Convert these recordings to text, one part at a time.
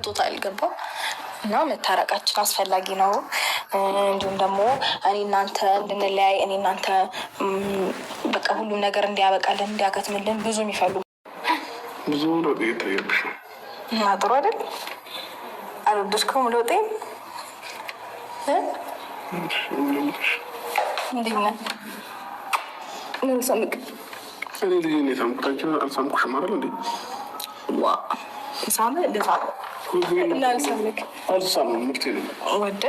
ከፍቶታል። ገባ እና መታረቃችን አስፈላጊ ነው። እንዲሁም ደግሞ እኔ እናንተ እንድንለያይ እኔ እናንተ በቃ ሁሉም ነገር እንዲያበቃልን እንዲያከትምልን ብዙ የሚፈልጉ ብዙ ለውጥ እየታየብሽ ነው እና ጥሩ አይደል? አልወደድከውም ለውጤን? እንዴት ነህ? ሰምቅ እኔ ልጅ የሳምኩታችን አልሳምኩሽም አይደል እንዴ? ዋ ሳመ ልሳም ላልሰምክ አልሳምም። ምርቴ ነው። ወደ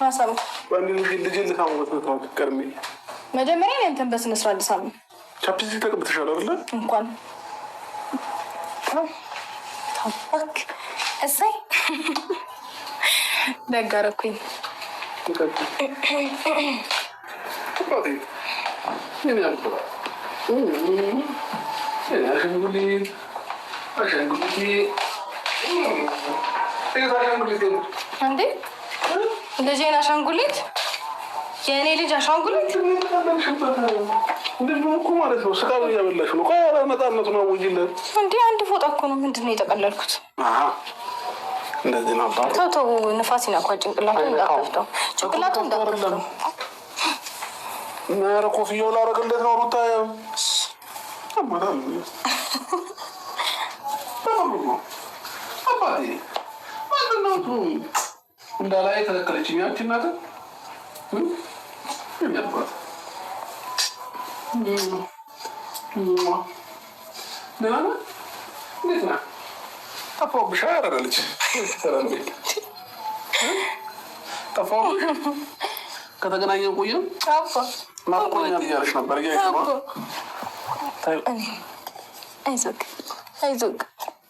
ማሳምክ ልጅ ልሳምበት ነው። ቀርሜ መጀመሪያ አንተን በስነ ስርዓት ልሳም። ቻፕስቲክ ተቀብተሻል አይደለ? እንኳን ታባክ እሰይ ደጋረኩኝ። እንዴ ልጄን አሻንጉሊት? የእኔ ልጅ አሻንጉሊት ማለት ነው። ስጋ እያበላሽ ነው። ነፃነቱን አውጅለት። እንዴ አንድ ፎጣ እኮ ነው። ምንድን ነው የጠቀለልኩት? እንደዚህ ነው። ተው ንፋስ ይነኳል። ጭንቅላቱ እንዳከፍተው ጭንቅላቱ እንዳከፍተው። ኧረ ኮፍያው ላደርግለት ነው። ሩታ አባቴ ማንነቱ እንዳላይ ተከለችኝ። አንቺ እናት የሚያባት ደህና ነህ? እንዴት ነህ? ጠፋሁብሽ። ያረዳለች ጠፋሁብሽ። ከተገናኘን ቆየን። ናፍቆኛል እያለች ነበር። አይዞህ።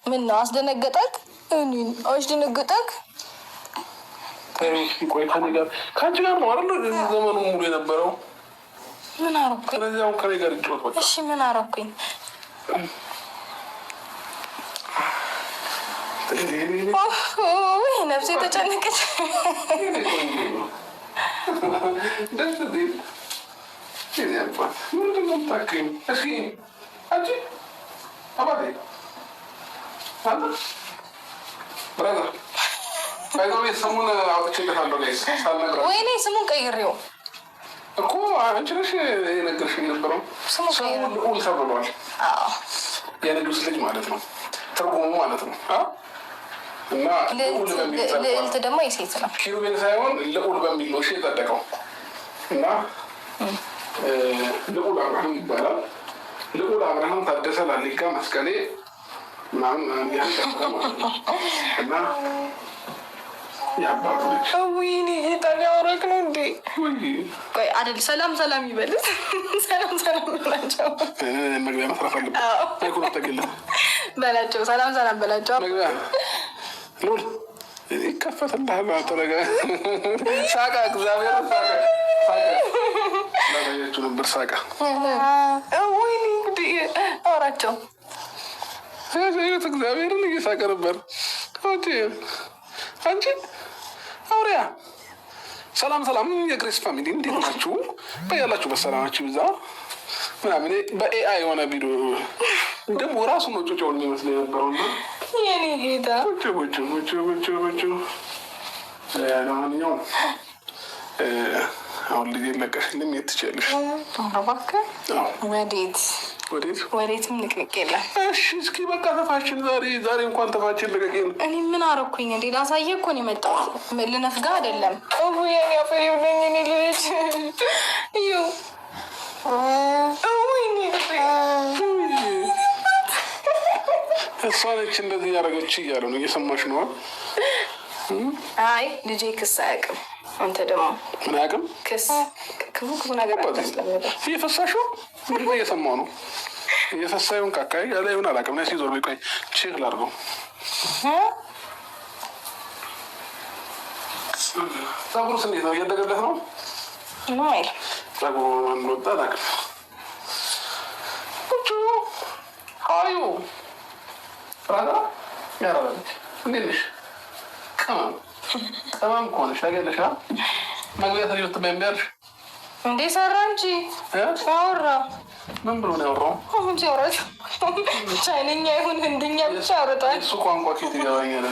ምን ነው አስደነገጠክ? አስደነገጠክ? ቆይ ከአንቺ ጋር ነው አይደል ዘመኑ ሙሉ የነበረው? ምን አደረኩኝ? ስለዚህ አሁን ከእኔ ጋር ይጫወት በቃ። እሺ ምን አደረኩኝ? ነፍሴ ተጨነቀች። ስሙን አውጥቼለታለሁ ወይኔ ስሙን ቀይሬው እኮ አንቺ ነሽ የነገርሽኝ የነበረው። ልዑል ተብሏል። የንጉስ ልጅ ማለት ነው ትርጉሙ ማለት ነው። እና ልዕልት ደግሞ የሴት ነው። ኪሩቤል ሳይሆን ልዑል በሚል ነው የጸደቀው። እና ልዑል አብርሃም ይባላል። ልዑል አብርሃም ታደሰ ላሊጋ መስቀሌ ምናምን ያንቀጥረ ማለት ነው። እና ያባሩ ልጅ ወይኔ ጌታን ያወራክ ነው እንዴ? ቆይ አይደል ሰላም ይበልት። ሰላም በላቸው። መግቢያ መስራት አለብን። አይኩን ተገለ በላቸው። ሰላም በላቸው። መግቢያ ልዑል ይከፈትልሃል። ተረጋ ሳቃ እግዚአብሔር ሳቃ ነበር ሳቃ። ወይኔ እንግዲህ አውራቸው እግዚአብሔርን እየሳቀ ነበር። አንቺ አውሪያ ሰላም የግሬስ ፋሚሊ እንዴት ናችሁ? በያላችሁ በሰላማችሁ ይብዛ ምናምን በኤአይ የሆነ ቪዲዮ ደግሞ ራሱ ነው ጮጮውን የሚመስለው የነበረውና የኔ ጌታ ለማንኛውም አሁን ልጅ ለቀሽልኝ የት ትችያለሽ? እባክህ ወዴትም ንቅንቅ የለም። እሺ እስኪ በቃ ተፋችን ዛሬ እንኳን ተፋችን ልቀቂን። እኔ ምን አደረኩኝ እንዴ? ላሳየህ እኮ ነው የመጣሁት። ልነፍጋ አይደለም። የኔ አፈሪው ነኝ እኔ ልጅ እዩ እሷ ነች እንደዚህ እያደረገች እያለ ነው። እየሰማሽ ነው? አይ ልጄ ክስ አያውቅም። አንተ ደግሞ ምን አያውቅም? ክስ ክፉ ነገር እየፈሳሽው እንግዲህ እየሰማው ነው። እየፈሳዩን ካካይ ያለ ይሁን አላውቅም። ና ሲዞር ቆይ ቼክ ላድርገው። ጸጉሩስ እንዴት ነው? እያደገለት ነው? ማይል ጸጉሩ ወጣ አላውቅም። ሀዩ ራጋ ያረበች እንዴት ነሽ? ቅመም እኮ ነሽ። ታውቂያለሽ? መግቢያ ተሪት በሚያልሽ እንዴ ሰራ እንጂ አወራ። ምን ብሎ ነው ያወራው? አሁን ሲያወራ ቻይነኛ ይሁን ህንድኛ ብቻ አውርቷል። እሱ ቋንቋ ኬት ይገባኛል።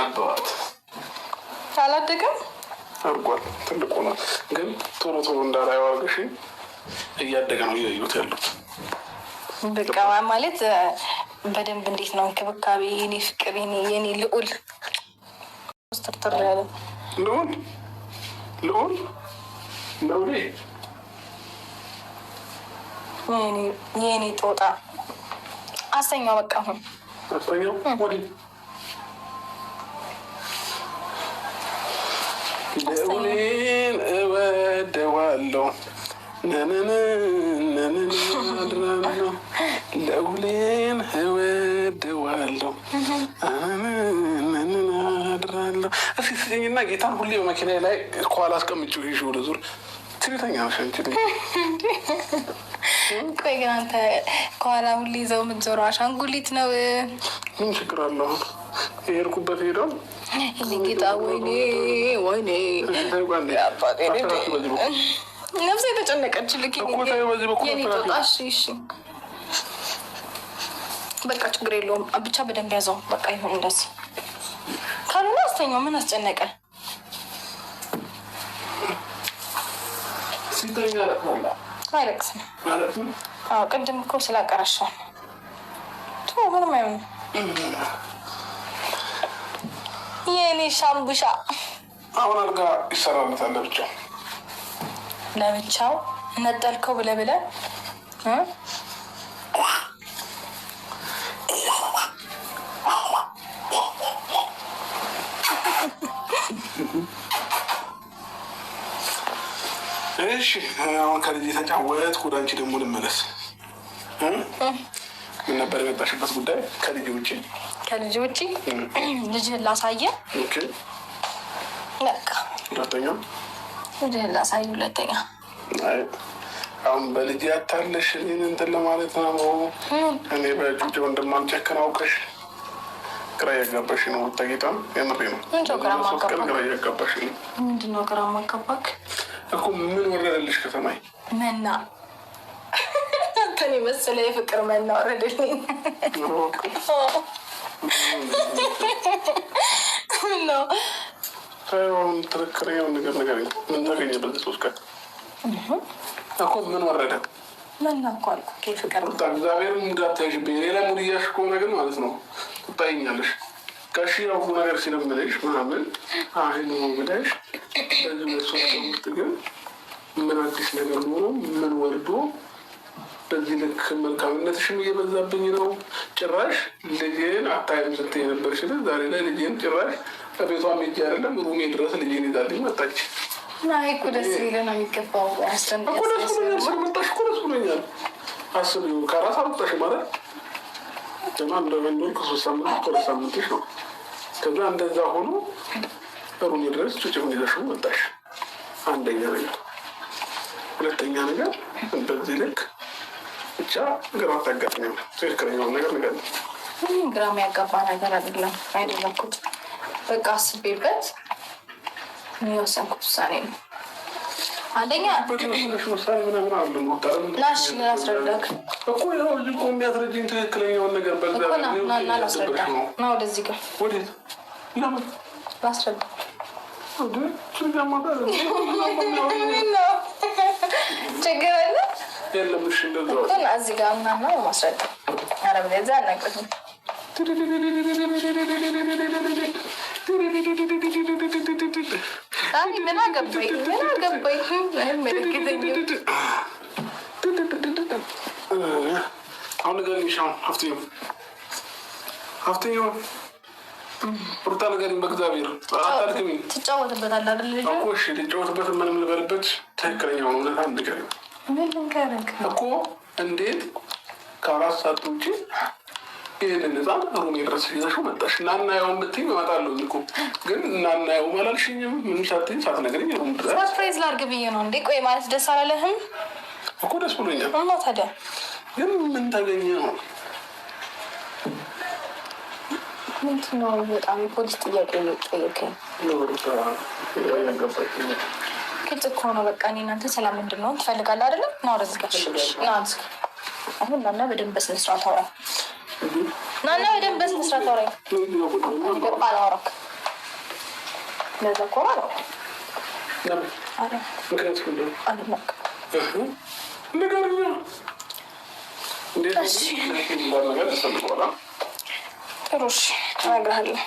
አበባት አላደገም አድርጓል። ትልቅ ሆኗል። ግን ቶሎ ቶሎ እንዳላየው አድርገሽ እያደገ ነው እያየሁት ያሉት። በቃ ማለት በደንብ እንዴት ነው እንክብካቤ፣ የኔ ፍቅር፣ የኔ ልዑል ስትርትር ያለ ልዑል የኔ ጦጣ አሰኛው። በቃ አሁን አሰኛው ልዑሌን እወደዋለሁ አድራለሁ ልዑሌን እወደዋለሁ አድራለሁ። እስኪ ስጭኝና ጌታን ሁሌ በመኪና ላይ ከኋላ አስቀምጪው ይዤ ወደ ዙር ትቤተኛ ነሽ አንቺ። ቆይ ግን አንተ ከኋላ ሁሌ ይዘው የምትዞረው አሻንጉሊት ነው? ምን ችግር አለው? የሄድኩበት ሄደው ጌታ ወይኔ ነፍሴ የተጨነቀች ልክ የኔ ጦጣ። እሺ በቃ ችግር የለውም ብቻ በደንብ ያዘው። በቃ ይሁን እንደዚህ ካልሆነ አስተኛው። ምን አስጨነቀ? አይለቅስም። አዎ ቅድም እኮ ስላቀረሻል ምንም አይሆንም። የኔ ሻምቡሻ አሁን አልጋ ይሰራለታል ለብቻው ለብቻው ነጠልከው ብለህ እሺ አሁን ከልጅ የተጫወትኩ ወደ አንቺ ደግሞ ልመለስ። ምን ነበር የመጣሽበት ጉዳይ? ከልጅ ውጭ ልጅህን ላሳየ። ሁለተኛ ልጅህን ላሳየ። ሁለተኛ አሁን በልጅ ያታለሽ እኔን እንትን ለማለት ነው። እኔ በጩጬ እንደማልጨክን አውቀሽ ግራ እያጋባሽ ነው። ተጌጣም የምሬ ነው። ግራ እያጋባሽ ነው። ምንድነው ግራ ማጋባክ እኮ? ምን ወረደልሽ ከሰማይ? መና አንተን የመሰለ የፍቅር መና ወረደልኝ። ነው ትክክለኛውን ነገር ምን ተገኘ በዚህ 3 ቀን እኮ? ምን ወረደ? መና እኮ አልኩህ የፍቅር እግዚአብሔር እንዳታይሽብኝ። ሌላ ሙድ እያልሽ ከሆነ ግን ማለት ነው ትጣይኛለሽ። ጋሽ ያው ነገር ሲለምልሽ ምናምን አይኑ ብለሽ በዚህ 3 ቀን ውስጥ ግን ምን አዲስ ነገር ሆኖ ምን ወርዶ በዚህ ልክ መልካምነትሽም እየበዛብኝ ነው። ጭራሽ ልጄን አታይም ስትይ ነበር ሲል ዛሬ ላይ ልጄን ጭራሽ ከቤቷ ሜጅ አይደለም ሩሜ ድረስ ልጄን ይዛልኝ መጣች። እኮ ደስ ይለን የሚገባው ደስ መጣሽ እኮ ደስ ብሎኛል። አስብ ከራስ አልወጣሽ ማለት ገና እንደመኖር ከ3 ሳምንት ከ2 ሳምንትሽ ነው። ከዛ እንደዛ ሆኖ ሩሜ ድረስ ጩጭውን ይዘሽው መጣሽ። አንደኛ ነገር። ሁለተኛ ነገር በዚህ ልክ ብቻ ግራ ታጋጥሚው። ትክክለኛውን ነገር ነገር ግራ የሚያጋባ ነገር አይደለኩት። በቃ አስቤበት የወሰንኩት ውሳኔ ነው። አንደኛ ናሽ ላስረዳክ እኮ ያው ልጅ እኮ የሚያስረጅኝ ትክክለኛውን ነገር ና ላስረዳ ና ወደዚህ ጋር ወዴት ለምን ላስረዳ ችግር አለ የለም። እሺ እንደዛ እዚህ ጋር ምናምን ነው ማስረዳ። ኧረ ብለዚያ አልነግርህም። ምን አገባኝ አሁን ንገሪኝ። ሀፍተኛው ሩታ ንገሪኝ። በእግዚአብሔር አታድክሚኝ። ትጫወትበታለህ አይደል? እኮ እሺ ልጫወትበት። ምንም ልበልበት። ትክክለኛውን እውነታ ንገሪኝ እኮ። እንዴት ከ4 ሰዓት ውጭ ይህንን ህፃን ሩሜ ድረስ ይዘሽው መጣሽ? እናናየውን ብትይኝ እመጣለሁ እኮ። ግን እናናየው አላልሽኝም። ምንም ሳትይኝ ሳትነግሪኝ ሩም ድረስ ሰርፕራይዝ ላድርግ ብዬ ነው እንዴ። ቆይ ማለት ደስ አላለህም እኮ? ደስ ብሎኛል። እና ታዲያ ግን ምን ተገኘ ነው? ምንድን ነው? በጣም የፖሊስ ጥያቄ ጠየቀኝ። ግልጽ እኮ ነው። በቃ እኔ እናንተ ሰላም ምንድን ነው ትፈልጋለህ አይደለም? ና ወደዚህ ጋር ና አሁን ናና በደንብ በስነ ስርዓት አውራ። ናና በደንብ በስነ ስርዓት አውራ። አላወራክ ለዛ ኮራ ነው ጥሩ እነግርሃለሁ።